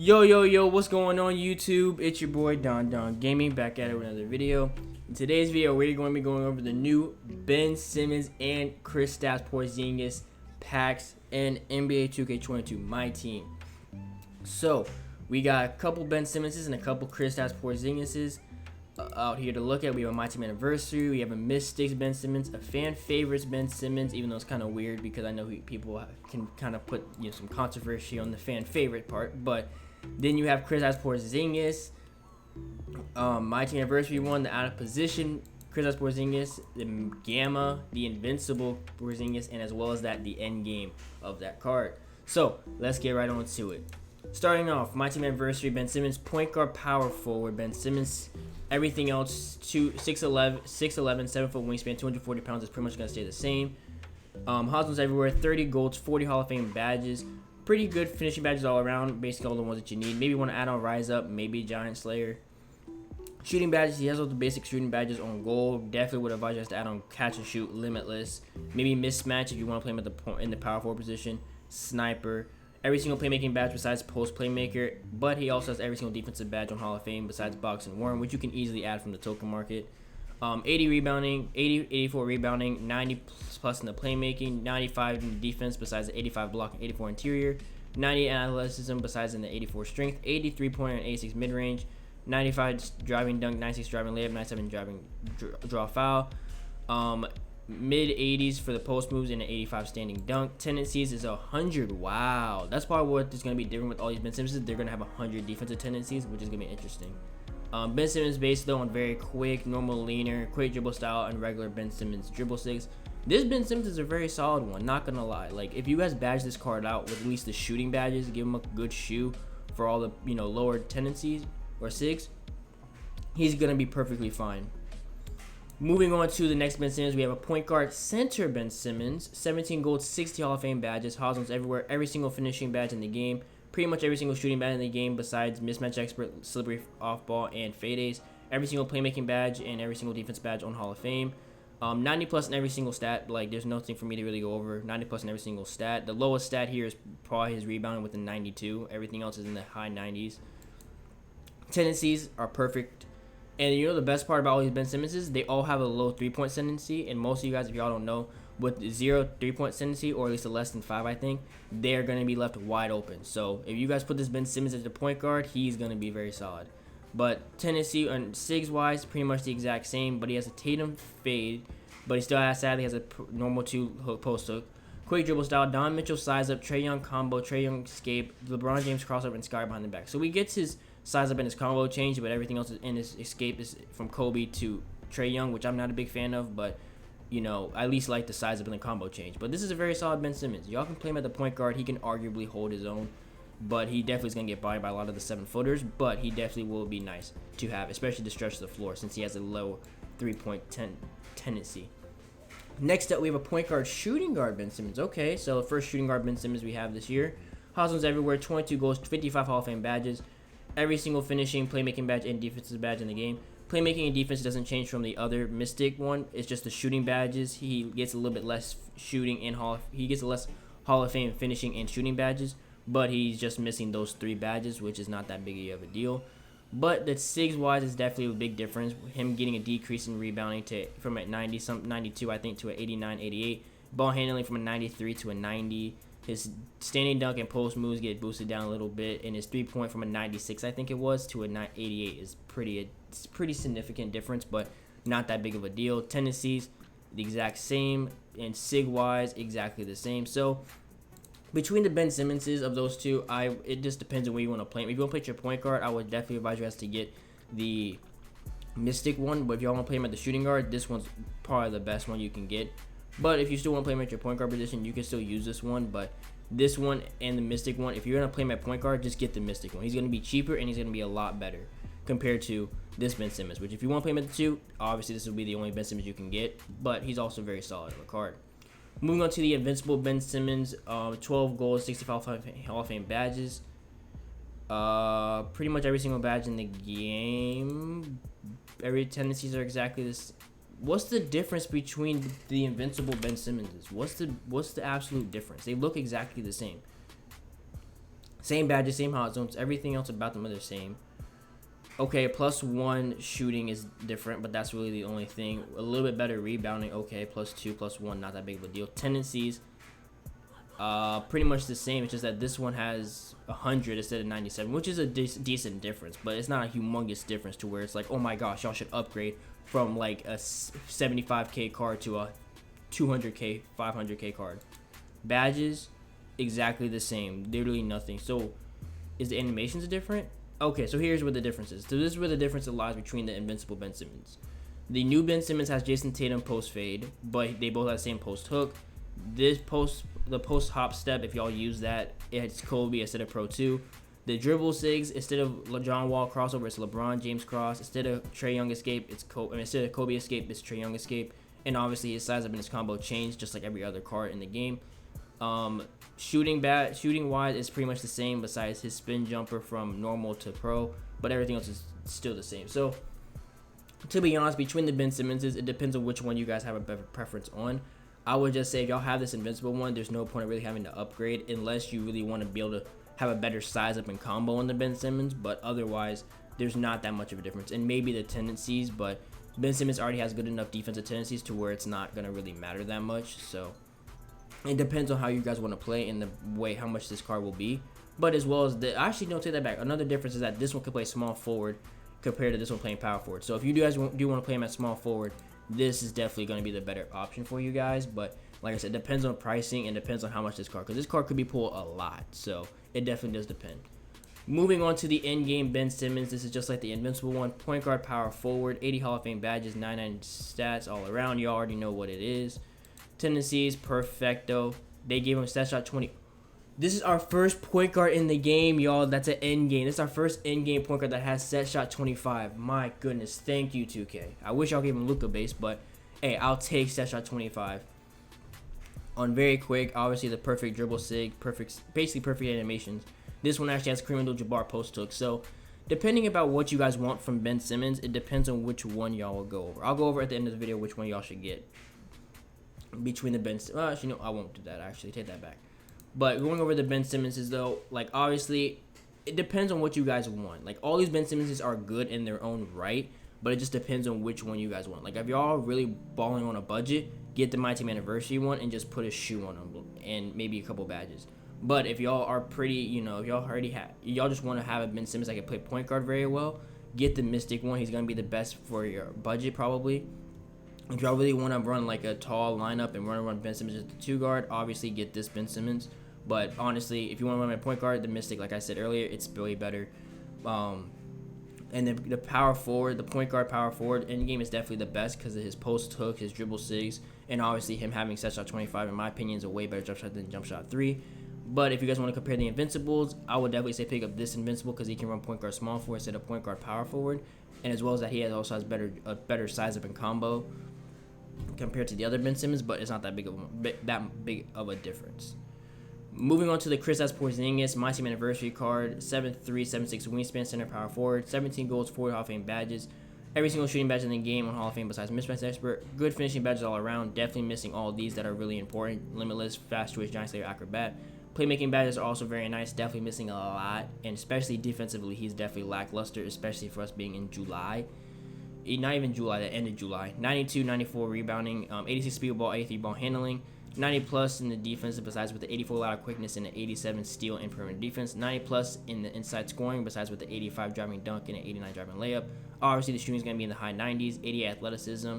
Yo, what's going on YouTube? It's your boy DonDon Gaming back at it with another video. In today's video, we're going to be going over the new Ben Simmons and Kristaps Porzingis packs and NBA 2K22 Myteam. So, we got a couple Ben Simmonses and a couple Kristaps Porzingises out here to look at. We have a Myteam anniversary, we have a Mystics Ben Simmons, a fan favorites Ben Simmons, even though it's kind of weird because I know people can kind of put some controversy on the fan favorite part, but then you have Kristaps Porzingis, Myteam anniversary one, the out of position Kristaps Porzingis, the Gamma, the Invincible Porzingis, and as well as that the end game of that card. So let's get right on to it. Starting off, Myteam anniversary Ben Simmons, point guard, power forward Ben Simmons. Everything else, 6'11", 7-foot wingspan, 240 pounds, is pretty much gonna stay the same. Hosmos everywhere, 30 golds, 40 Hall of Fame badges. Pretty good finishing badges all around, basically all the ones that you need. Maybe want to add on Rise Up, maybe Giant Slayer. Shooting badges, he has all the basic shooting badges on goal. Definitely would advise you guys to add on Catch and Shoot, Limitless. Maybe Mismatch if you want to play him at in the power forward position. Sniper. Every single playmaking badge besides Post Playmaker, but he also has every single defensive badge on Hall of Fame besides Box and Worm, which you can easily add from the token market. 80 rebounding, 84 rebounding, 90 plus in the playmaking, 95 in the defense besides the 85 block and 84 interior, 90 athleticism besides in the 84 strength, 83 pointer and 86 mid range, 95 driving dunk, 96 driving layup, 97 driving draw foul, mid 80s for the post moves and an 85 standing dunk. Tendencies is 100. Wow, that's probably what is going to be different with all these Ben Simmons. They're going to have 100 defensive tendencies, which is going to be interesting. Ben Simmons based though on very quick, normal leaner, quick dribble style, and regular Ben Simmons dribble sticks. This Ben Simmons is a very solid one, not gonna lie. Like, if you guys badge this card out with at least the shooting badges, give him a good shoe for all the lower tendencies or six, he's gonna be perfectly fine. Moving on to the next Ben Simmons, we have a point guard center Ben Simmons, 17 gold, 60 Hall of Fame badges, Hosmos everywhere, every single finishing badge in the game. Pretty much every single shooting badge in the game besides Mismatch Expert, Slippery Off Ball, and Fadeays. Every single playmaking badge and every single defense badge on Hall of Fame. 90 plus in every single stat. Like, there's nothing for me to really go over. 90 plus in every single stat. The lowest stat here is probably his rebounding with a 92. Everything else is in the high 90s. Tendencies are perfect. And the best part about all these Ben Simmons is they all have a low 3-point tendency. And most of you guys, if y'all don't know, with 0 3-point tendency, or at least a less than 5, I think, they're going to be left wide open. So if you guys put this Ben Simmons as the point guard, he's going to be very solid. But tendency and SIGs wise, pretty much the exact same. But he has a Tatum fade, but he still sadly has a normal 2 post hook. Quick dribble style, Don Mitchell size up, Trae Young combo, Trae Young escape, LeBron James crossover, and Sky behind the back. So we get his size up and his combo change, but everything else in his escape is from Kobe to Trae Young, which I'm not a big fan of, but I at least like the size up and the combo change. But this is a very solid Ben Simmons. Y'all can play him at the point guard. He can arguably hold his own, but he definitely is going to get by a lot of the 7-footers, but he definitely will be nice to have, especially to stretch the floor since he has a low 3-point tendency. Next up, we have a point guard shooting guard Ben Simmons. Okay, so the first shooting guard Ben Simmons we have this year. Hosmos everywhere, 22 goals, 55 Hall of Fame badges. Every single finishing, playmaking badge, and defensive badge in the game. Playmaking and defense doesn't change from the other Mystic one. It's just the shooting badges. He gets a little bit less shooting and he gets less Hall of Fame finishing and shooting badges, but he's just missing those 3 badges, which is not that big of a deal. But the SIGs wise is definitely a big difference. Him getting a decrease in rebounding from a 92 I think to an 89, 88. Ball handling from a 93 to a 90. His standing dunk and post moves get boosted down a little bit, and his 3-point from a 96 I think it was to a 88 is pretty significant difference, but not that big of a deal. Tendencies the exact same, and SIG wise exactly the same. So between the Ben Simmonses of those two, it just depends on where you want to play him. If you want to play your point guard, I would definitely advise you guys to get the Mystic one, but if y'all want to play him at the shooting guard, this one's probably the best one you can get. But if you still want to play him at your point guard position, you can still use this one. But this one and the Mystic one, if you're going to play him at point guard, just get the Mystic one. He's going to be cheaper and he's going to be a lot better compared to this Ben Simmons, which if you want to play him at the 2, obviously this will be the only Ben Simmons you can get. But he's also very solid of a card. Moving on to the Invincible Ben Simmons, 12 goals, 65 Hall of Fame badges. Pretty much every single badge in the game. Every tendencies are exactly this. What's the difference between the Invincible Ben Simmonses? What's the absolute difference? They look exactly the same. Same badges, same hot zones. Everything else about them are the same. Okay, +1 shooting is different, but that's really the only thing. A little bit better rebounding. Okay, +2, +1, not that big of a deal. Tendencies, pretty much the same. It's just that this one has 100 instead of 97, which is a decent difference, but it's not a humongous difference to where it's like, oh my gosh, y'all should upgrade from like a 75k card to a 200k, 500k card. Badges, exactly the same. Literally nothing. So, is the animations different? Okay, so here's where the difference is. So this is where the difference lies between the Invincible Ben Simmons. The new Ben Simmons has Jason Tatum post fade, but they both have the same post hook. The post hop step, if y'all use that, it's Kobe instead of Pro 2. The dribble sigs, instead of John Wall crossover, it's LeBron James cross. Instead of Trae Young escape, it's instead of Kobe escape, it's Trae Young escape. And obviously his size up in his combo changed, just like every other card in the game. Shooting wise is pretty much the same besides his spin jumper from normal to pro, but everything else is still the same. So to be honest, between the Ben Simmonses, it depends on which one you guys have a better preference on. I would just say if y'all have this Invincible one, there's no point of really having to upgrade unless you really want to be able to have a better size up and combo on the Ben Simmons, but otherwise there's not that much of a difference. And maybe the tendencies, but Ben Simmons already has good enough defensive tendencies to where it's not going to really matter that much. So it depends on how you guys want to play and the way how much this card will be. But as well as actually don't take that back. Another difference is that this one can play small forward compared to this one playing power forward. So if you guys do want to play him at small forward, this is definitely going to be the better option for you guys. But like I said, it depends on pricing and depends on how much this card, because this card could be pulled a lot. So it definitely does depend. Moving on to the in-game Ben Simmons. This is just like the Invincible one. Point guard, power forward, 80 Hall of Fame badges, 99 stats all around. You already know what it is. Tendencies, perfecto. They gave him stat shot 20. This is our first point guard in the game, y'all. That's an end game. This is our first end game point guard that has set shot 25. My goodness, thank you 2K. I wish y'all gave him Luka base, but hey, I'll take set shot 25. On very quick, obviously the perfect dribble sig, basically perfect animations. This one actually has Kareem Abdul-Jabbar post hook. So depending about what you guys want from Ben Simmons, it depends on which one y'all will go over. I'll go over at the end of the video which one y'all should get between the Ben. Actually, no, I won't do that. Actually, take that back. But going over the Ben Simmonses though, like obviously, it depends on what you guys want. Like all these Ben Simmonses are good in their own right, but it just depends on which one you guys want. Like if y'all really balling on a budget, get the Myteam Anniversary one and just put a shoe on them and maybe a couple badges. But if y'all are pretty, you know, if y'all already have, y'all just want to have a Ben Simmons that can play point guard very well, get the Mystic one. He's gonna be the best for your budget probably. If y'all really want to run like a tall lineup and run Ben Simmons as the 2 guard, obviously get this Ben Simmons. But honestly, if you want to run a point guard, the Mystic, like I said earlier, it's really better. And the power forward, the point guard power forward in game is definitely the best because of his post hook, his dribble sigs, and obviously him having set shot 25, in my opinion, is a way better jump shot than jump shot 3. But if you guys want to compare the Invincibles, I would definitely say pick up this Invincible because he can run point guard small forward instead of point guard power forward. And as well as that, he also has a better size up and combo compared to the other Ben Simmons, but it's not that big of a difference. Moving on to the Kristaps Porzingis Myteam Anniversary card, 7'3", 7'6" wingspan, center power forward, 17 goals, 4 Hall of Fame badges. Every single shooting badge in the game on Hall of Fame besides mismatch expert. Good finishing badges all around. Definitely missing all of these that are really important. Limitless, fast twitch, giant slayer, acrobat. Playmaking badges are also very nice. Definitely missing a lot, and especially defensively, he's definitely lackluster, especially for us being in July. Not even July, the end of July. 92, 94 rebounding, 86 speed ball, 83 ball handling, 90 plus in the defense besides with the 84 lateral quickness and the 87 steal and perimeter defense, 90 plus in the inside scoring besides with the 85 driving dunk and the 89 driving layup. Obviously the shooting is going to be in the high 90s, 88 athleticism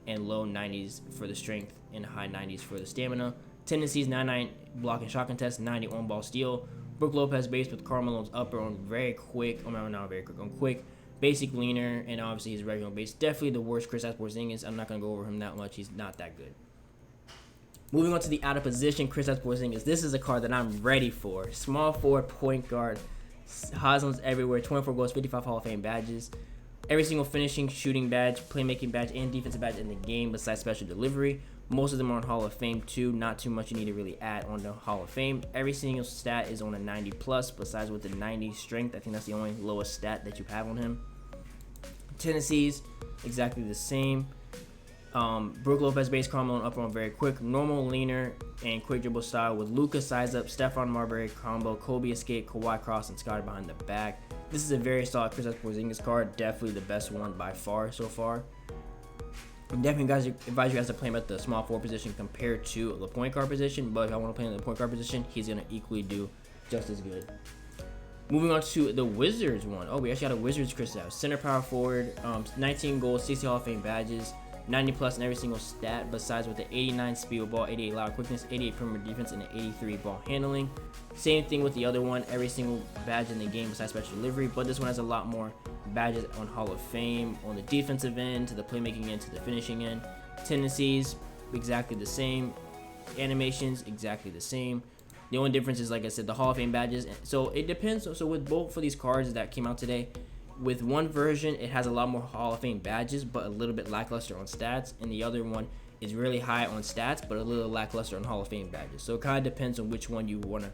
and low 90s for the strength and high 90s for the stamina. Tendencies, 99 block and shot contest, 90 on ball steal. Brook Lopez base with Carmelo's upper on very quick, not very quick, on quick. Basic leaner, and obviously his regular base. Definitely the worst Kristaps Porzingis. I'm not going to go over him that much. He's not that good. Moving on to the out of position Kristaps Porzingis. This is a card that I'm ready for. Small forward, point guard, hot zones everywhere, 24 goals, 55 Hall of Fame badges. Every single finishing, shooting badge, playmaking badge, and defensive badge in the game besides special delivery. Most of them are on Hall of Fame too. Not too much you need to really add on the Hall of Fame. Every single stat is on a 90 plus besides with the 90 strength. I think that's the only lowest stat that you have on him. Tendencies, exactly the same. Brook Lopez base combo and up on very quick, normal leaner and quick dribble style with Luka size up, Stephon Marbury combo, Kobe escape, Kawhi cross, and Scottie behind the back. This is a very solid Kristaps Porzingis card, definitely the best one by far so far. I'm definitely advise you guys to play him at the small forward position compared to the point guard position, but if I want to play in the point guard position, he's going to equally do just as good. Moving on to the Wizards one. Oh, we actually got a Wizards Kristaps. Center power forward, 19 goals, 60 Hall of Fame badges, 90 plus in every single stat, besides with the 89 speed with ball, 88 lateral quickness, 88 perimeter defense, and an 83 ball handling. Same thing with the other one, every single badge in the game besides special delivery, but this one has a lot more badges on Hall of Fame, on the defensive end, to the playmaking end, to the finishing end. Tendencies, exactly the same. Animations, exactly the same. The only difference is, like I said, the Hall of Fame badges. So it depends. So with both of these cards that came out today, with one version, it has a lot more Hall of Fame badges, but a little bit lackluster on stats. And the other one is really high on stats, but a little lackluster on Hall of Fame badges. So it kind of depends on which one you want to,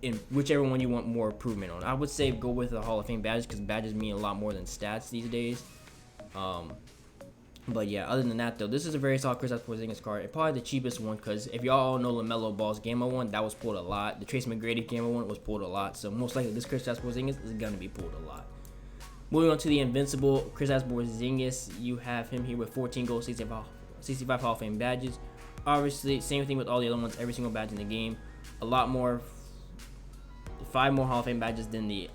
in whichever one you want more improvement on. I would say go with the Hall of Fame badges because badges mean a lot more than stats these days. But yeah, other than that though, this is a very solid Kristaps Porzingis card. It's probably the cheapest one because if y'all all know LaMelo Ball's Gamma one, that was pulled a lot. The Trace McGrady Gamma one was pulled a lot. So most likely this Kristaps Porzingis is going to be pulled a lot. Moving on to the Invincible Kristaps Porzingis, you have him here with 14 goals, 65 Hall of Fame badges. Obviously, same thing with all the other ones, every single badge in the game. A lot more, 5 more Hall of Fame badges than the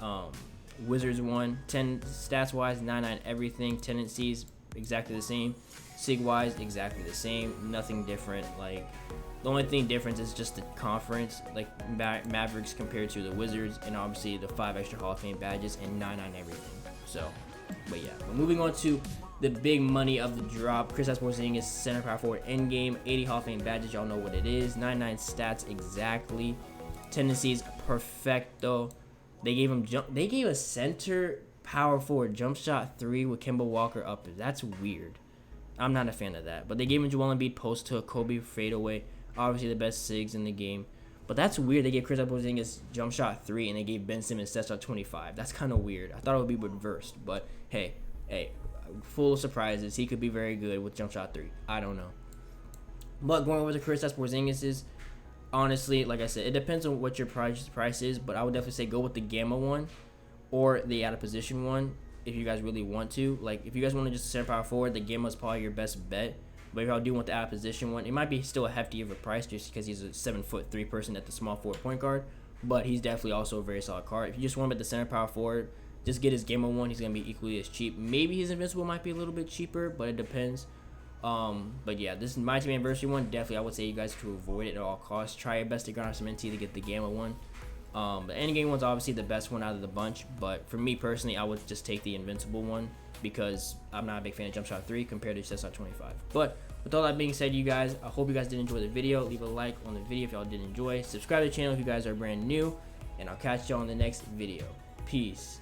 Wizards one. 10 stats-wise, 99 everything. Tendencies, exactly the same. Sig-wise, exactly the same. Nothing different. Like, the only thing different is just the conference, like Mavericks compared to the Wizards, and obviously the 5 extra Hall of Fame badges and 99 everything. So, but yeah. But moving on to the big money of the drop, Kristaps Porzingis, center power forward, end game, 80 Hall of Fame badges. Y'all know what it is. 99 stats exactly. Tendencies perfecto. They gave a center power forward jump shot 3 with Kemba Walker up. That's weird. I'm not a fan of that. But they gave him Joel Embiid post to a Kobe fadeaway. Obviously the best SIGs in the game. But that's weird. They gave Kristaps Porzingis jump shot 3 and they gave Ben Simmons set shot 25. That's kind of weird. I thought it would be reversed. But hey, full of surprises. He could be very good with jump shot 3. I don't know. But going over to Kristaps Porzingis is, honestly, like I said, it depends on what your price is. But I would definitely say go with the Gamma one or the out of position one if you guys really want to. Like, if you guys want to just center power forward, the Gamma is probably your best bet. But if y'all do want the out of position one, it might be still a hefty of a price just because he's a 7'3" person at the small forward point guard. But he's definitely also a very solid card. If you just want him at the center power forward, just get his Gamma one. He's going to be equally as cheap. Maybe his Invincible might be a little bit cheaper, but it depends. But yeah, this is my team anniversary one. Definitely, I would say you guys to avoid it at all costs. Try your best to grind some NT to get the Gamma one. The endgame one's obviously the best one out of the bunch, but for me personally, I would just take the Invincible one because I'm not a big fan of Jump Shot 3 compared to Set Shot 25. But with all that being said, you guys, I hope you guys did enjoy the video. Leave a like on the video if y'all did enjoy. Subscribe to the channel if you guys are brand new, and I'll catch y'all in the next video. Peace.